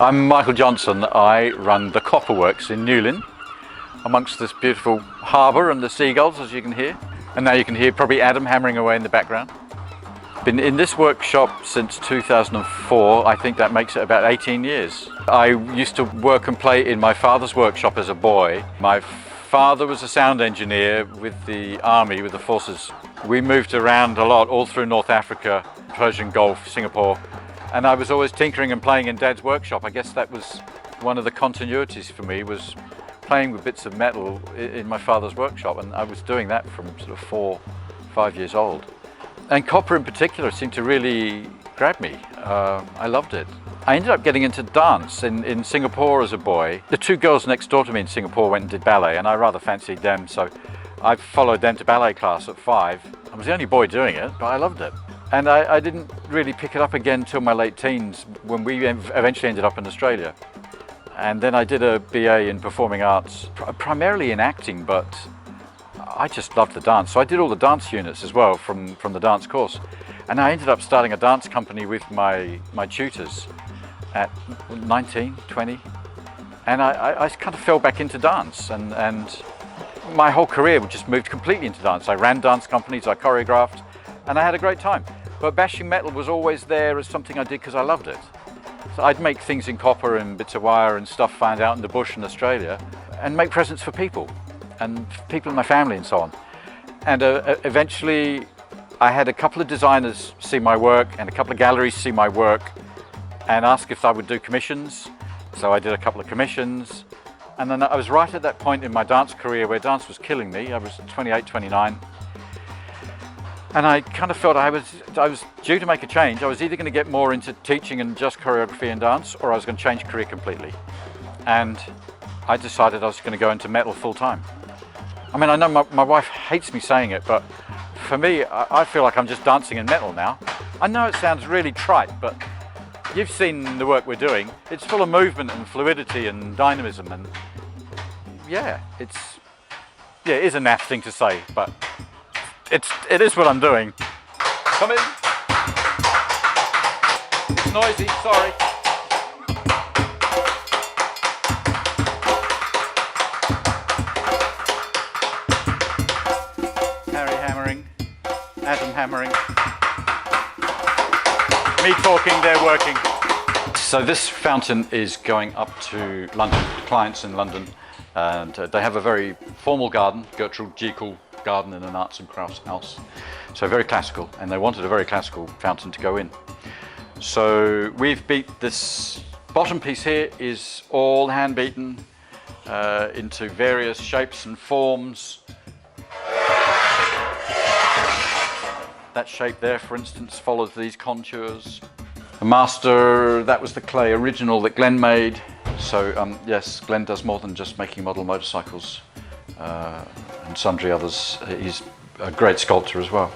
I'm Michael Johnson. I run the Copperworks in Newlyn, amongst this beautiful harbour and the seagulls, as you can hear. And now you can hear probably Adam hammering away in the background. Been in this workshop since 2004. I think that makes it about 18 years. I used to work and play in my father's workshop as a boy. My father was a sound engineer with the army, with the forces. We moved around a lot, all through North Africa, Persian Gulf, Singapore. And I was always tinkering and playing in Dad's workshop. I guess that was one of the continuities for me, was playing with bits of metal in my father's workshop. And I was doing that from sort of 4, 5 years old. And copper in particular seemed to really grab me. I loved it. I ended up getting into dance in Singapore as a boy. The 2 girls next door to me in Singapore went and did ballet, and I rather fancied them, so I followed them to ballet class at 5. I was the only boy doing it, but I loved it. And I didn't really pick it up again until my late teens, when we eventually ended up in Australia. And then I did a BA in performing arts, primarily in acting, but I just loved the dance. So I did all the dance units as well from the dance course. And I ended up starting a dance company with my tutors at 19, 20. And I kind of fell back into dance, and my whole career just moved completely into dance. I ran dance companies, I choreographed, and I had a great time. But bashing metal was always there as something I did because I loved it. So I'd make things in copper and bits of wire and stuff found out in the bush in Australia, and make presents for people in my family and so on. And eventually I had a couple of designers see my work and a couple of galleries see my work and ask if I would do commissions. So I did a couple of commissions, and then I was right at that point in my dance career where dance was killing me. I was 28, 29. And I kind of felt I was due to make a change. I was either going to get more into teaching and just choreography and dance, or I was going to change career completely. And I decided I was going to go into metal full time. I mean, I know my wife hates me saying it, but for me, I feel like I'm just dancing in metal now. I know it sounds really trite, but you've seen the work we're doing. It's full of movement and fluidity and dynamism, and yeah, it is a naff thing to say, but it is what I'm doing. Come in. It's noisy, sorry. Harry hammering, Adam hammering. Me talking, they're working. So this fountain is going up to London, clients in London, and they have a very formal garden, Gertrude Jekyll garden in an arts and crafts house. So very classical, and they wanted a very classical fountain to go in. So we've beat this bottom piece here, is all hand beaten into various shapes and forms. That shape there, for instance, follows these contours. The master, that was the clay original that Glenn made. So yes, Glenn does more than just making model motorcycles and sundry others. He's a great sculptor as well.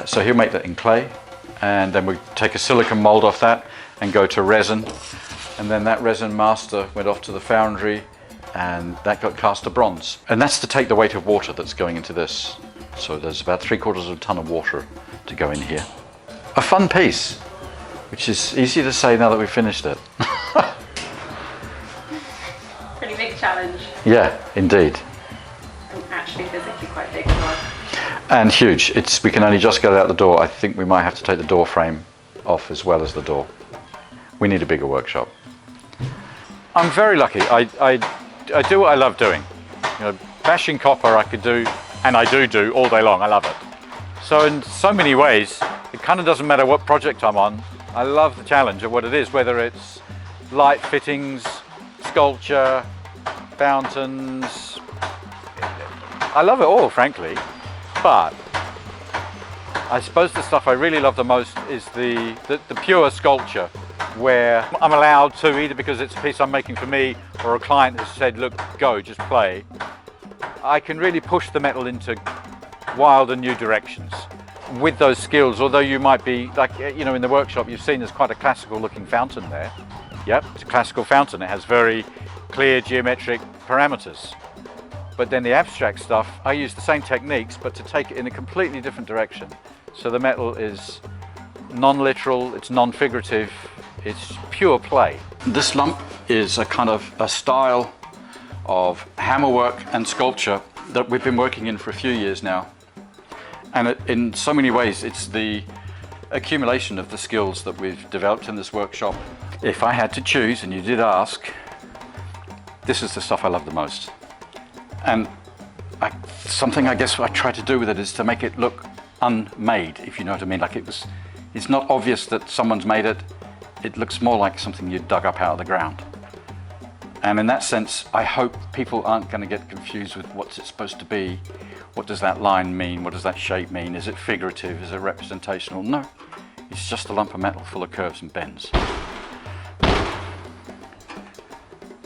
So he'll make that in clay, and then we take a silicon mold off that and go to resin. And then that resin master went off to the foundry, and that got cast to bronze. And that's to take the weight of water that's going into this. So there's about 3/4 of a ton of water to go in here. A fun piece, which is easy to say now that we've finished it. Pretty big challenge. Yeah, indeed. And actually physically quite big as well. And huge. We can only just get it out the door. I think we might have to take the door frame off as well as the door. We need a bigger workshop. I'm very lucky. I do what I love doing. You know, bashing copper I could do, and I do all day long. I love it. So in so many ways, it kind of doesn't matter what project I'm on. I love the challenge of what it is, whether it's light fittings, sculpture, fountains. I love it all, frankly. But I suppose the stuff I really love the most is the pure sculpture, where I'm allowed to, either because it's a piece I'm making for me or a client has said, look, go, just play. I can really push the metal into wild and new directions with those skills, although you might be, like, you know, in the workshop you've seen there's quite a classical looking fountain there. Yep, it's a classical fountain. It has very clear geometric parameters. But then the abstract stuff, I use the same techniques, but to take it in a completely different direction. So the metal is non-literal, it's non-figurative, It's pure play. This lump is a kind of a style of hammerwork and sculpture that we've been working in for a few years now. And in so many ways, it's the accumulation of the skills that we've developed in this workshop. If I had to choose, and you did ask, this is the stuff I love the most. And something I guess I try to do with it is to make it look unmade, if you know what I mean. Like it's not obvious that someone's made it. It looks more like something you dug up out of the ground. And in that sense, I hope people aren't going to get confused with what's it supposed to be. What does that line mean? What does that shape mean? Is it figurative? Is it representational? No, it's just a lump of metal full of curves and bends.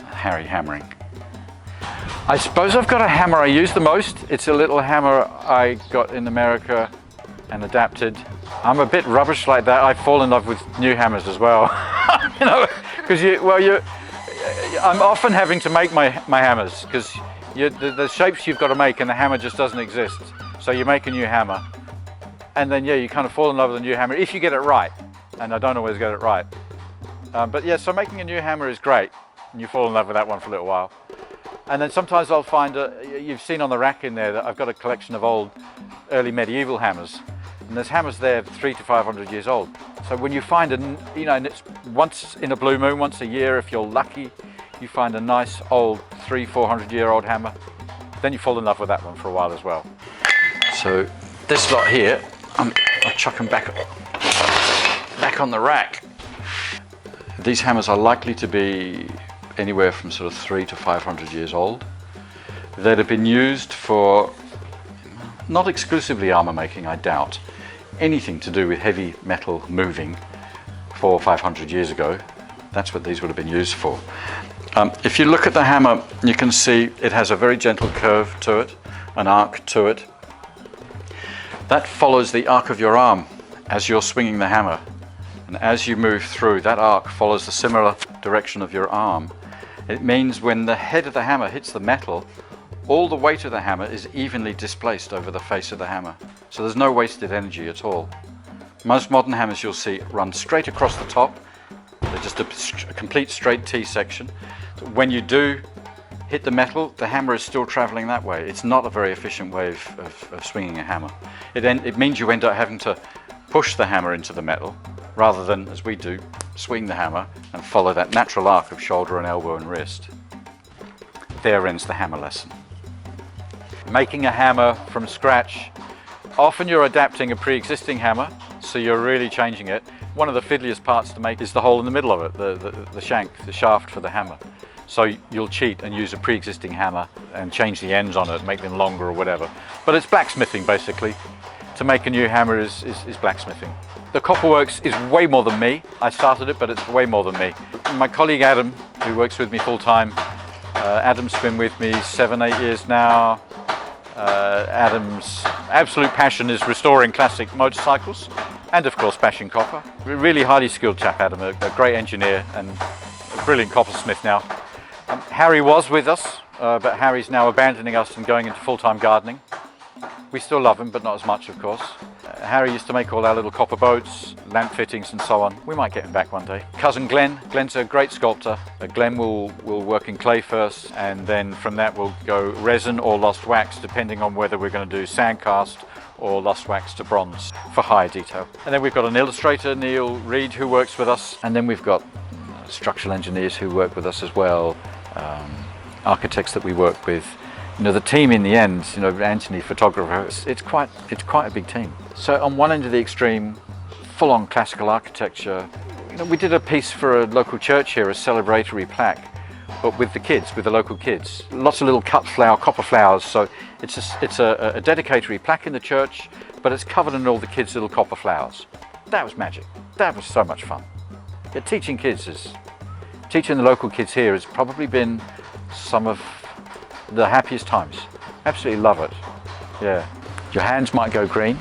Harry hammering. I suppose I've got a hammer I use the most. It's a little hammer I got in America and adapted. I'm a bit rubbish like that. I fall in love with new hammers as well. You know, because I'm often having to make my hammers because the shapes you've got to make and the hammer just doesn't exist. So you make a new hammer and then you kind of fall in love with a new hammer if you get it right. And I don't always get it right. But yeah, so making a new hammer is great and you fall in love with that one for a little while. And then sometimes I'll find, you've seen on the rack in there that I've got a collection of old early medieval hammers. And there's hammers there 300 to 500 years old. So when you find and it's once in a blue moon, once a year, if you're lucky, you find a nice old 300-400 year old hammer, then you fall in love with that one for a while as well. So this lot here, I'll chuck them back on the rack. These hammers are likely to be anywhere from sort of 300 to 500 years old. They'd have been used for, not exclusively armor making, I doubt, anything to do with heavy metal moving 400 or 500 years ago. That's what these would have been used for. If you look at the hammer, you can see it has a very gentle curve to it, an arc to it. That follows the arc of your arm as you're swinging the hammer. And as you move through, that arc follows the similar direction of your arm. It means when the head of the hammer hits the metal, all the weight of the hammer is evenly displaced over the face of the hammer. So there's no wasted energy at all. Most modern hammers you'll see run straight across the top. They're just a complete straight T section. So when you do hit the metal, the hammer is still traveling that way. It's not a very efficient way of swinging a hammer. It means you end up having to push the hammer into the metal rather than, as we do, swing the hammer and follow that natural arc of shoulder and elbow and wrist. There ends the hammer lesson. Making a hammer from scratch, often you're adapting a pre-existing hammer, so you're really changing it. One of the fiddliest parts to make is the hole in the middle of it, the shank, the shaft for the hammer. So you'll cheat and use a pre-existing hammer and change the ends on it, make them longer or whatever. But it's blacksmithing basically. To make a new hammer is blacksmithing. The Copperworks is way more than me. I started it, but it's way more than me. My colleague Adam, who works with me full time, Adam's been with me 7-8 years now. Adam's absolute passion is restoring classic motorcycles and of course bashing copper. Really highly skilled chap, Adam, a great engineer and a brilliant coppersmith now. Harry was with us, but Harry's now abandoning us and going into full-time gardening. We still love him, but not as much, of course. Harry used to make all our little copper boats, lamp fittings and so on. We might get him back one day. Cousin Glenn's a great sculptor. Glenn will work in clay first, and then from that we'll go resin or lost wax, depending on whether we're going to do sand cast or lost wax to bronze for higher detail. And then we've got an illustrator, Neil Reed, who works with us. And then we've got structural engineers who work with us as well, architects that we work with. The team in the end, Anthony, photographer, it's quite a big team. So on one end of the extreme, full-on classical architecture. We did a piece for a local church here, a celebratory plaque, but with the local kids. Lots of little copper flowers. So it's a dedicatory plaque in the church, but it's covered in all the kids' little copper flowers. That was magic. That was so much fun. Yeah, teaching the local kids here has probably been some of the happiest times. Absolutely love it. Yeah. Your hands might go green.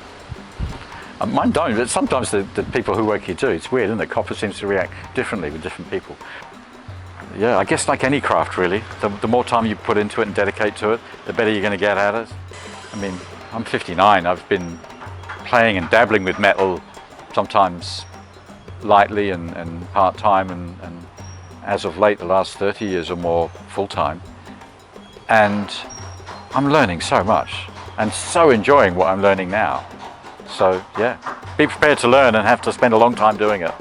Mine don't, but sometimes the people who work here do. It's weird, isn't it? Copper seems to react differently with different people. Yeah, I guess like any craft really, the more time you put into it and dedicate to it, the better you're going to get at it. I mean, I'm 59. I've been playing and dabbling with metal sometimes lightly and part-time and as of late the last 30 years or more full-time, and I'm learning so much and so enjoying what I'm learning now. So yeah, be prepared to learn and have to spend a long time doing it.